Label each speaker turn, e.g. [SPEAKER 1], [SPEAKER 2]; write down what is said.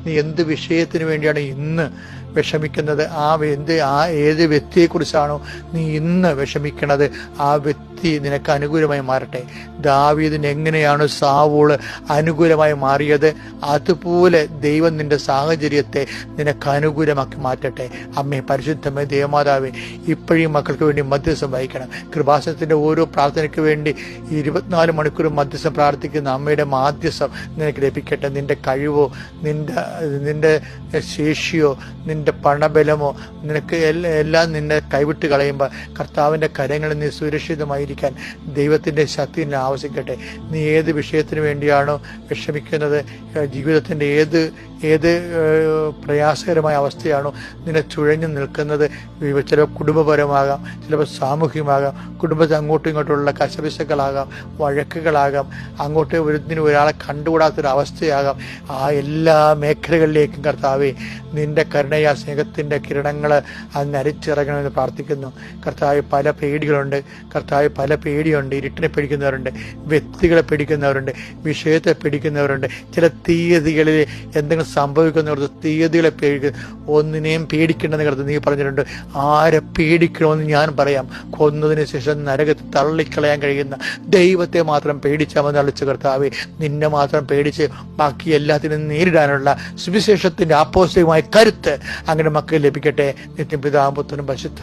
[SPEAKER 1] നീ എന്ത് വിഷയത്തിന് വേണ്ടിയാണ് ഇന്ന് വിഷമിക്കുന്നത്, ഏത് വ്യക്തിയെക്കുറിച്ചാണോ നീ ഇന്ന് വിഷമിക്കുന്നത്, ആ വ്യക്തി നിനക്ക് അനുകൂലമായി മാറട്ടെ. ദാവീദിന് എങ്ങനെയാണ് സാവൂൾ അനുകൂലമായി മാറിയത്, അതുപോലെ ദൈവം നിന്റെ സാഹചര്യത്തെ നിനക്ക് അനുകൂലമാക്കി മാറ്റട്ടെ. അമ്മേ, പരിശുദ്ധമേ, ദേവമാതാവേ, ഇപ്പോഴും മക്കൾക്ക് വേണ്ടി മധ്യസ്ഥം വഹിക്കണം. കൃപാസനത്തിന്റെ ഓരോ പ്രാർത്ഥനയ്ക്ക് വേണ്ടി 24 മണിക്കൂർ മധ്യസ്ഥം പ്രാർത്ഥിക്കുന്ന അമ്മയുടെ മാധ്യസ്ഥം നിനക്ക് ലഭിക്കട്ടെ. നിന്റെ കഴിവോ നിന്റെ ശേഷിയോ നിന്റെ പണബലമോ നിനക്ക് എല്ലാം നിന്നെ കൈവിട്ട് കളയുമ്പോൾ കർത്താവിൻ്റെ കരങ്ങളിൽ നീ സുരക്ഷിതമായിരിക്കാൻ ദൈവത്തിൻ്റെ ശക്തി നിന്നെ ആവശ്യിക്കട്ടെ. നീ ഏത് വിഷയത്തിന് വേണ്ടിയാണോ വിഷമിക്കുന്നത്, ജീവിതത്തിൻ്റെ ഏത് പ്രയാസകരമായ അവസ്ഥയാണോ നിന്നെ ചുഴഞ്ഞു നിൽക്കുന്നത്, ചിലപ്പോൾ കുടുംബപരമാകാം, ചിലപ്പോൾ സാമൂഹികമാകാം, കുടുംബത്തിൽ അങ്ങോട്ടും ഇങ്ങോട്ടുള്ള കശപിശകളാകാം, വഴക്കുകളാകാം, അങ്ങോട്ട് ഒരാളെ കണ്ടുകൂടാത്തൊരവസ്ഥയാകാം, ആ എല്ലാ മേഖലകളിലേക്കും കർത്താവേ നിന്റെ കരുണയാ സ്നേഹത്തിൻ്റെ കിരണങ്ങൾ അങ്ങ് അരിച്ചിറങ്ങണമെന്ന് പ്രാർത്ഥിക്കുന്നു. കർത്താവ്, പല പേടികളുണ്ട് കർത്താവ്, പല പേടിയുണ്ട്. ഇരുട്ടിനെ പേടിക്കുന്നവരുണ്ട്, വ്യക്തികളെ പേടിക്കുന്നവരുണ്ട്, വിഷയത്തെ പേടിക്കുന്നവരുണ്ട്, ചില തീയതികളിൽ എന്തെങ്കിലും സംഭവിക്കുന്നവർക്ക് തീയതികളെ ഒന്നിനെയും പേടിക്കേണ്ടെന്ന് കരുത് നീ പറഞ്ഞിട്ടുണ്ട്. ആരെ പേടിക്കണമെന്ന് ഞാൻ പറയാം, കൊന്നതിന് ശേഷം നരകത്തിൽ തള്ളിക്കളയാൻ കഴിയുന്ന ദൈവത്തെ മാത്രം പേടിച്ചാൽ മതി. അളിച്ച കർത്താവെ, നിന്നെ മാത്രം പേടിച്ച് ബാക്കി എല്ലാത്തിനും നേരിടാനുള്ള സുവിശേഷത്തിന്റെ ആപ്പോസ്തലികമായ കരുത്ത് അങ്ങനെ മക്കൾ ലഭിക്കട്ടെ. നിത്യം പിതാവും പുത്രനും പരിശുദ്ധ